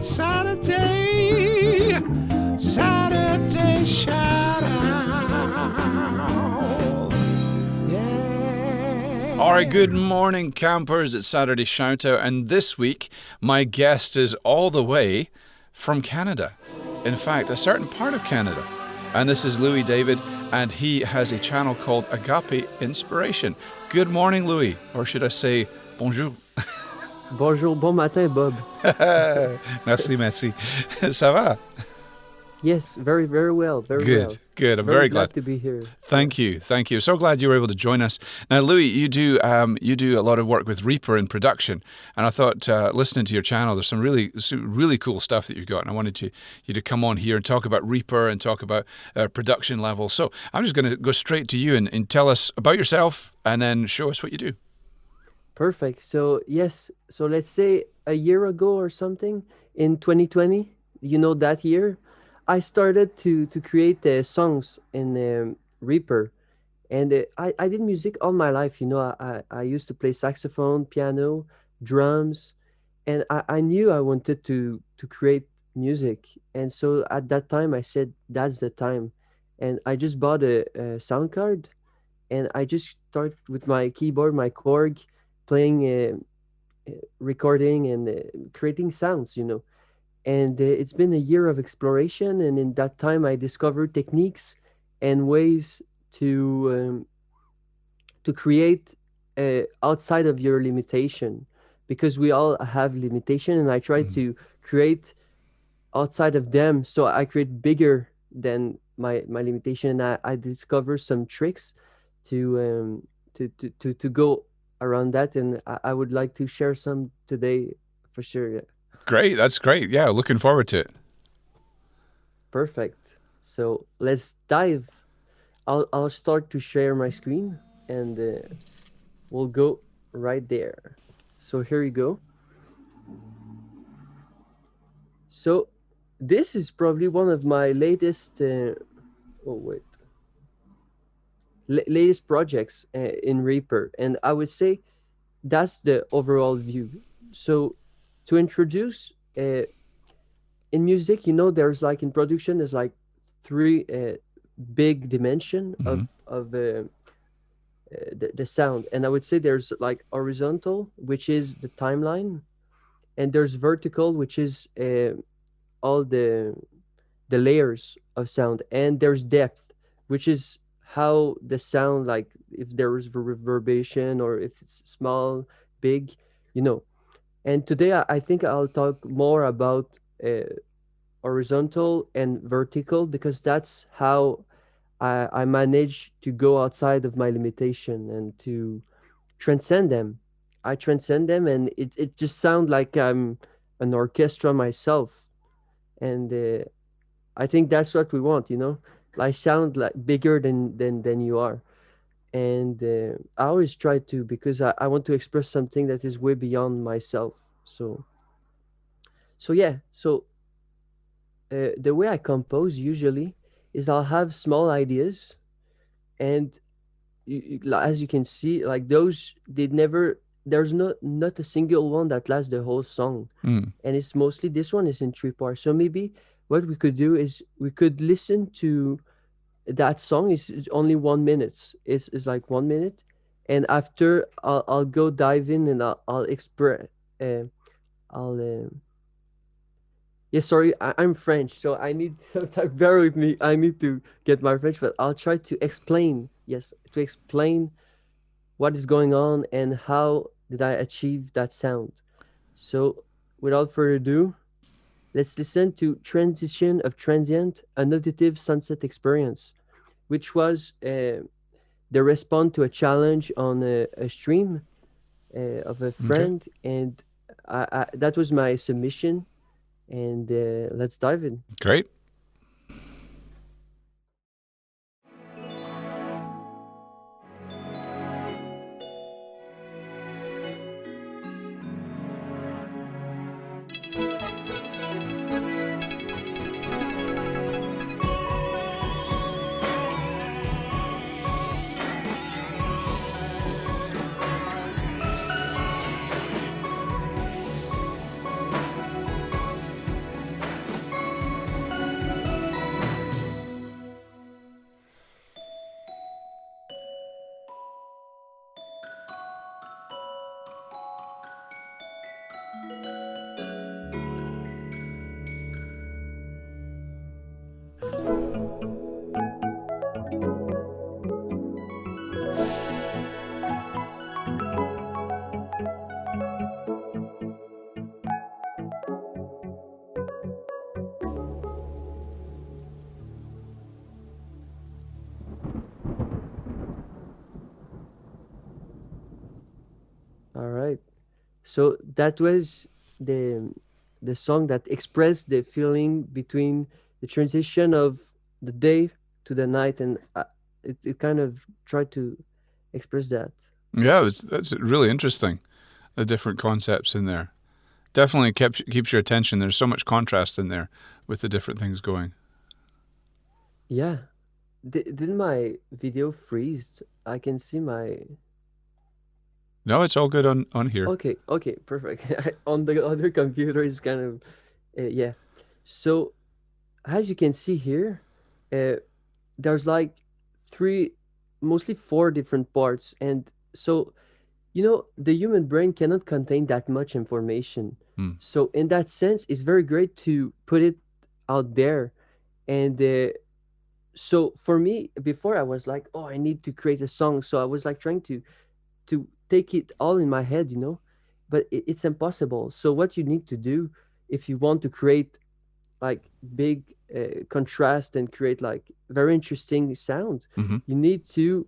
it's Saturday. Saturday shout out. Yeah. All right, good morning, campers. It's Saturday shout out, and this week my guest is all the way from Canada. In fact, a certain part of Canada. And this is Louis David, and he has a channel called Agape Inspiration. Good morning, Louis, or should I say bonjour? Bonjour, bon matin, Bob. Merci. Ça va? Yes, very, very well. Very well. Good. I'm very glad to be here. Thank you. So glad you were able to join us. Now, Louis, you do a lot of work with Reaper in production, and I thought listening to your channel, there's some really cool stuff that you've got, and I wanted you to come on here and talk about Reaper and talk about production levels. So I'm just going to go straight to you and tell us about yourself, and then show us what you do. Perfect. So yes, so let's say a year ago or something in 2020, that year, I started to create songs in Reaper, and I did music all my life. I used to play saxophone, piano, drums, and I knew I wanted to create music. And so at that time, I said, that's the time. And I just bought a sound card, and I just start with my keyboard, my Korg, playing, recording, and creating sounds. And it's been a year of exploration, and in that time I discovered techniques and ways to create outside of your limitation, because we all have limitation, and I try to create outside of them, so I create bigger than my limitation. I discover some tricks to go around that, and I would like to share some today for sure. Yeah. Great, that's great. Yeah, looking forward to it. Perfect. So let's dive. I'll start to share my screen, and we'll go right there. So here you go. So this is probably one of my latest latest projects in Reaper, and I would say that's the overall view. So to introduce in music, there's like in production, there's like three big dimension of the sound, and I would say there's like horizontal, which is the timeline, and there's vertical, which is all the layers of sound, and there's depth, which is how the sound, like if there is reverberation or if it's small, big, And today I think I'll talk more about horizontal and vertical, because that's how I manage to go outside of my limitation and to transcend them. I transcend them, and it just sounds like I'm an orchestra myself. And I think that's what we want, I sound like bigger than you are. And I always try to, because I want to express something that is way beyond myself. So the way I compose usually is I'll have small ideas, and as you can see, like those, there's not a single one that lasts the whole song. And it's mostly, this one is in 3 parts. So maybe what we could do is we could listen to that song. Is only 1 minute. It's like 1 minute, and after I'll go dive in, and I'll express. Sorry, I'm French, so I need sometimes bear with me. I need to get my French, but I'll try to explain. Yes, to explain what is going on and how did I achieve that sound. So without further ado, let's listen to Transition of Transient, an auditive sunset experience, which was the response to a challenge on a stream of a friend. Okay. And that was my submission, and let's dive in. Great. So that was the the song that expressed the feeling between the transition of the day to the night, and it kind of tried to express that. Yeah, that's really interesting. The different concepts in there definitely keeps your attention. There's so much contrast in there with the different things going. Yeah. Did my video freeze? I can see my. No, it's all good on here. Okay, okay, perfect. On the other computer is kind of yeah. So as you can see here, uh, there's like three, mostly four different parts, and so the human brain cannot contain that much information. Hmm. So in that sense, it's very great to put it out there. And so for me, before I was like, oh, I need to create a song. So I was like trying to take it all in my head, but it's impossible. So what you need to do if you want to create like big contrast and create like very interesting sounds, Mm-hmm. you need to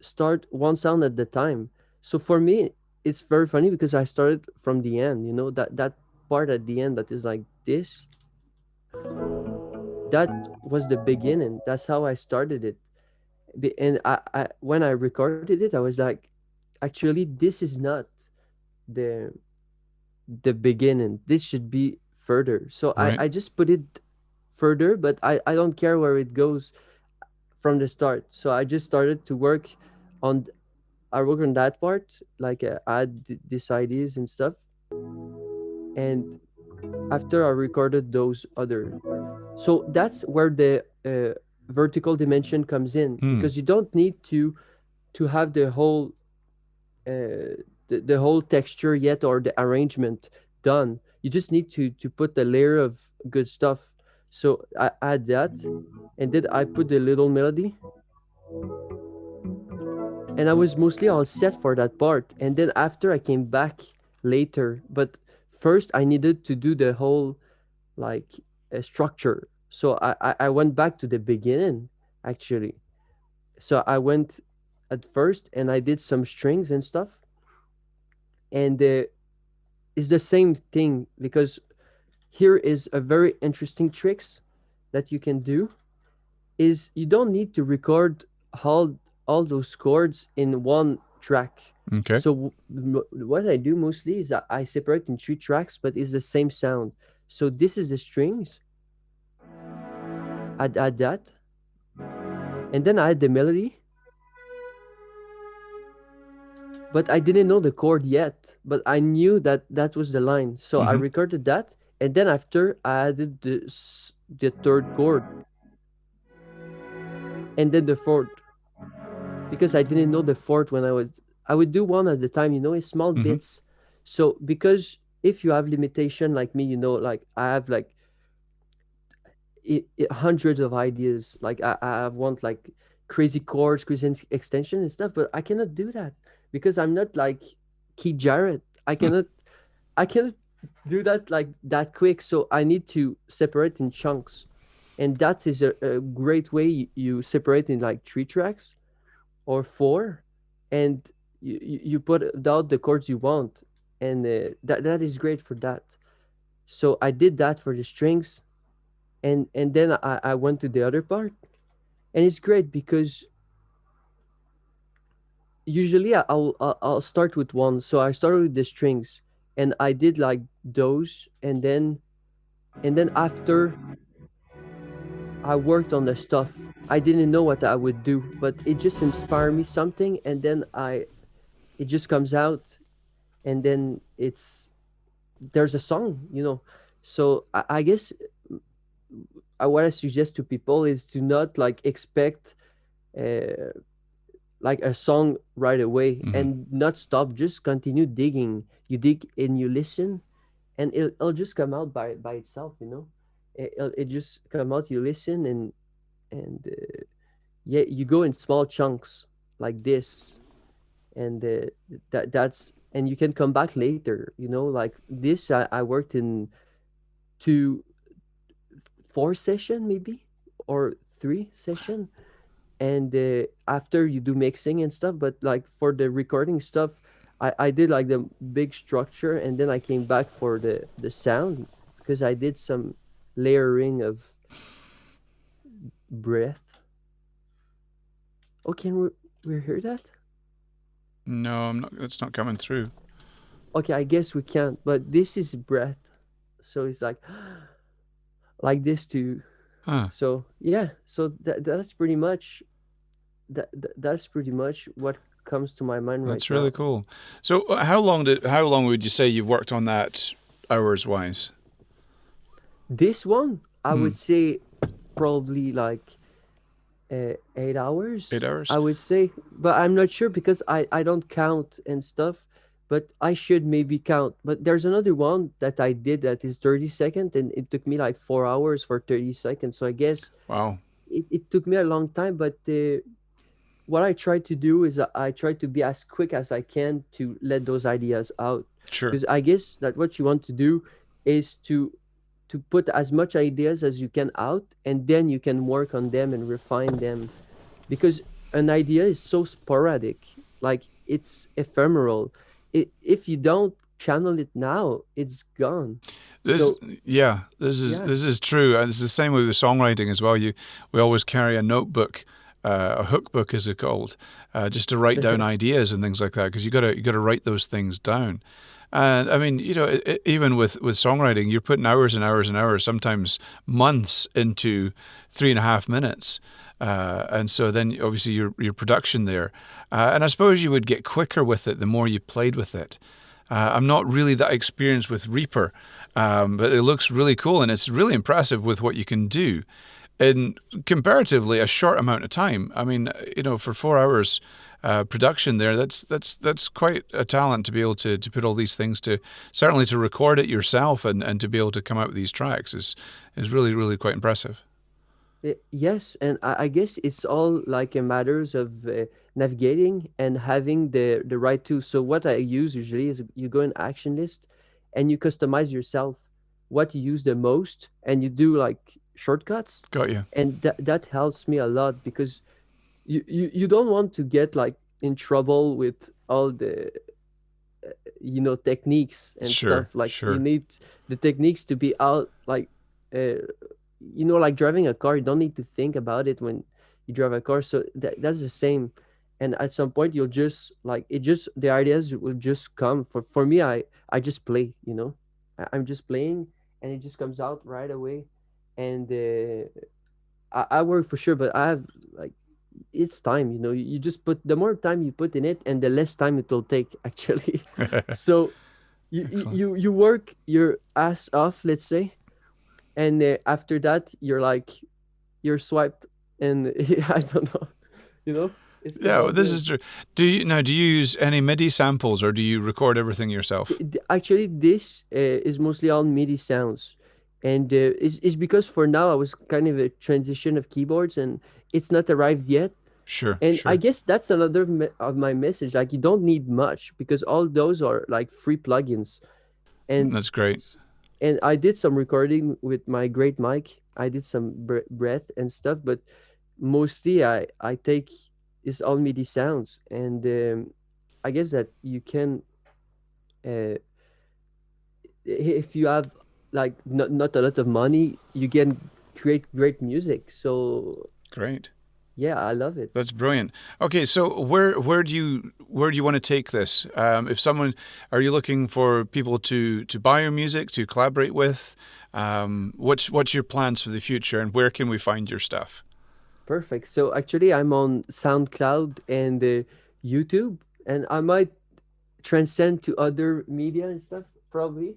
start one sound at the time. So for me, it's very funny because I started from the end, that part at the end that is like this, that was the beginning. That's how I started it. And I when I recorded it, I was like, actually, this is not the the beginning. This should be further. So Right. I just put it further, but I don't care where it goes from the start. So I just started to work on I work on that part, like add these ideas and stuff. And after I recorded those other, so that's where the vertical dimension comes in, Hmm. because you don't need to have the whole texture yet, or the arrangement done. You just need to put the layer of good stuff. So I add that, and then I put the little melody, and I was mostly all set for that part. And then after I came back later, but first I needed to do the whole like structure. So I went back to the beginning actually. So I went at first and I did some strings and stuff, and it's the same thing, because here is a very interesting tricks that you can do, is you don't need to record all those chords in one track. Okay. So what I do mostly is I separate in three tracks, but it's the same sound. So this is the strings. I'd add that, and then I add the melody, but I didn't know the chord yet. But I knew that that was the line, so I Mm-hmm. recorded that, and then after I added the third chord, and then the fourth, because I didn't know the fourth when I would do one at a time, in small Mm-hmm. bits. So because if you have limitation like me, like I have like hundreds of ideas. Like I want like crazy chords, crazy extension and stuff, but I cannot do that because I'm not like Keith Jarrett. I cannot do that like that quick. So I need to separate in chunks, and that is a great way you separate in like three tracks or four, and you put out the chords you want, and that is great for that. So I did that for the strings, and then I went to the other part, and it's great because usually I'll start with one. So I started with the strings, and I did like those, and then after I worked on the stuff. I didn't know what I would do, but it just inspired me something, and then it just comes out, and then there's a song. So I guess what I suggest to people is to not like expect uh, like a song right away, Mm-hmm. and not stop. Just continue digging. You dig and you listen, and it'll just come out by itself. It just come out. You listen, and yeah, you go in small chunks like this, and and you can come back later. Like this, I worked in two, 4 session maybe, or 3 session, and after you do mixing and stuff. But like for the recording stuff, I did like the big structure, and then I came back for the sound because I did some layering of breath. Oh, can we hear that? No, I'm not. It's not coming through. Okay, I guess we can't, but this is breath, so it's like this too. Huh. So yeah, so that's pretty much that's pretty much what comes to my mind right That's really now. cool. So, how long would you say you've worked on that hours wise? This one, I Hmm. would say probably like 8 hours, 8 hours. I would say, but I'm not sure because I don't count and stuff. But I should maybe count. But there's another one that I did that is 30 seconds, and it took me like 4 hours for 30 seconds. So I guess Wow. it took me a long time. But what I try to do is I try to be as quick as I can to let those ideas out, Sure. because I guess that what you want to do is to put as much ideas as you can out, and then you can work on them and refine them, because an idea is so sporadic, like it's ephemeral. If you don't channel it now, it's gone. This, So yeah, this is yeah. this is true. And it's the same way with songwriting as well. We always carry a notebook, a hook book, as it's called, just to write down ideas and things like that. Because you got to write those things down. And I mean, even with songwriting, you're putting hours and hours and hours, sometimes months, into 3.5 minutes. And so then obviously your production there, and I suppose you would get quicker with it the more you played with it. I'm not really that experienced with Reaper, but it looks really cool and it's really impressive with what you can do in comparatively a short amount of time. I mean, for 4 hours production there, that's quite a talent to be able to put all these things to, certainly to record it yourself and to be able to come out with these tracks is really, really quite impressive. Yes, and I guess it's all like a matters of navigating and having the right tools. So what I use usually is you go in action list, and you customize yourself what you use the most, and you do like shortcuts, Got you. and that helps me a lot, because you don't want to get like in trouble with all the techniques and Sure, stuff. Like you sure. need the techniques to be out, like uh, like driving a car, you don't need to think about it when you drive a car. So that's the same. And at some point you'll just like it, just the ideas will just come. For me, I just play, I'm just playing, and it just comes out right away. And I work for sure, but I have like it's time. You just put the more time you put in it, and the less time it will take actually. So you you Excellent. you you work your ass off, let's say, and after that you're swiped, and I don't know, it's Yeah, well, all this good. is true. Do you use any MIDI samples or do you record everything yourself? Actually, this is mostly all MIDI sounds, and it's because for now I was kind of a transition of keyboards, and it's not arrived yet. Sure, And I sure. guess that's another of my message. Like, you don't need much because all those are like free plugins. And That's great. s- and I did some recording with my great mic. I did some breath and stuff, but mostly I take is all MIDI sounds, and I guess that you can, uh, if you have like not a lot of money, you can create great music. So Great. yeah, I love it. That's brilliant. Okay, so where do you want to take this? If someone, are you looking for people to buy your music, to collaborate with? What's your plans for the future, and where can we find your stuff? Perfect. So actually, I'm on SoundCloud and YouTube, and I might transcend to other media and stuff probably.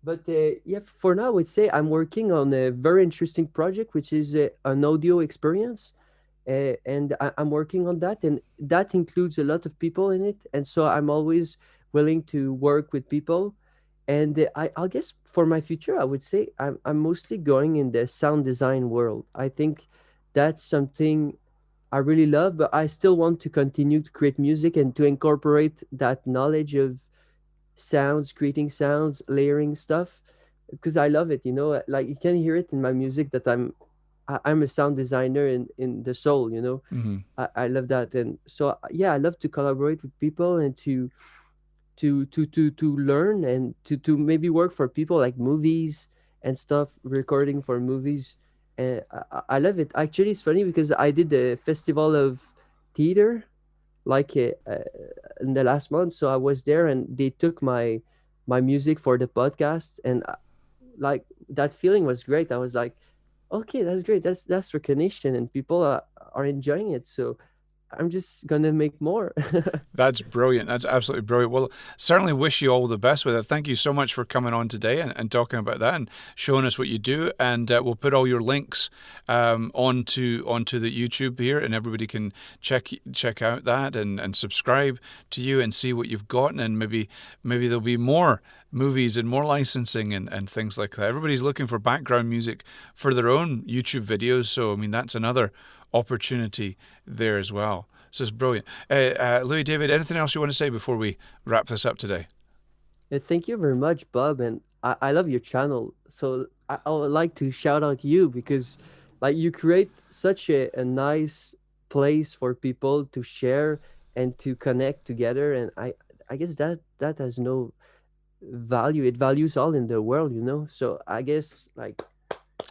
But yeah, for now, I would say I'm working on a very interesting project, which is an audio experience, and I'm working on that, and that includes a lot of people in it. And so I'm always willing to work with people. And I'll guess for my future, I would say I'm mostly going in the sound design world. I think that's something I really love, but I still want to continue to create music and to incorporate that knowledge of sounds, creating sounds, layering stuff, because I love it. Like you can hear it in my music that I'm a sound designer in the soul. Hmm. I love that, and so yeah, I love to collaborate with people and to to learn and to maybe work for people like movies and stuff, recording for movies. And I love it. Actually, it's funny because I did the festival of theater like in the last month. So I was there, and they took my music for the podcast, and like that feeling was great. I was like, okay, that's great. That's recognition, and people are enjoying it. So I'm just gonna make more. That's brilliant. That's absolutely brilliant. Well, certainly wish you all the best with it. Thank you so much for coming on today and talking about that and showing us what you do. And we'll put all your links onto the YouTube here, and everybody can check out that and subscribe to you and see what you've got. And maybe there'll be more movies and more licensing and things like that. Everybody's looking for background music for their own YouTube videos. So, I mean, that's another opportunity there as well. So it's brilliant. Louis, David, anything else you want to say before we wrap this up today? Thank you very much, Bob, and I love your channel. So I would like to shout out you because like you create such a nice place for people to share and to connect together. And I guess that has no value. It values all in the world, you know. So I guess like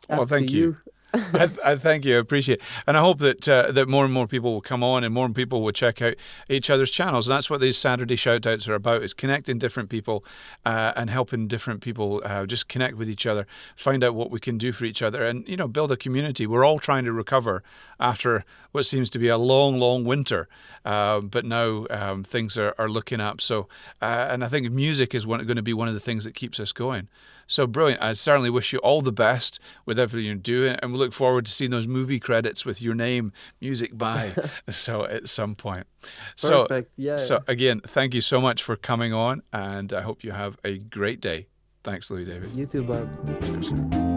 Well, up to thank you. you. I thank you. I appreciate it. And I hope that more and more people will come on and more people will check out each other's channels. And that's what these Saturday shout outs are about, is connecting different people and helping different people just connect with each other, find out what we can do for each other and, build a community. We're all trying to recover after what seems to be a long, long winter. But now things are looking up. So, and I think music is going to be one of the things that keeps us going. So brilliant. I certainly wish you all the best with everything you're doing. And we look forward to seeing those movie credits with your name, music by, so at some point. So, Perfect. Yeah. so again, thank you so much for coming on. And I hope you have a great day. Thanks, Louis David. You too, Bob. Cheers.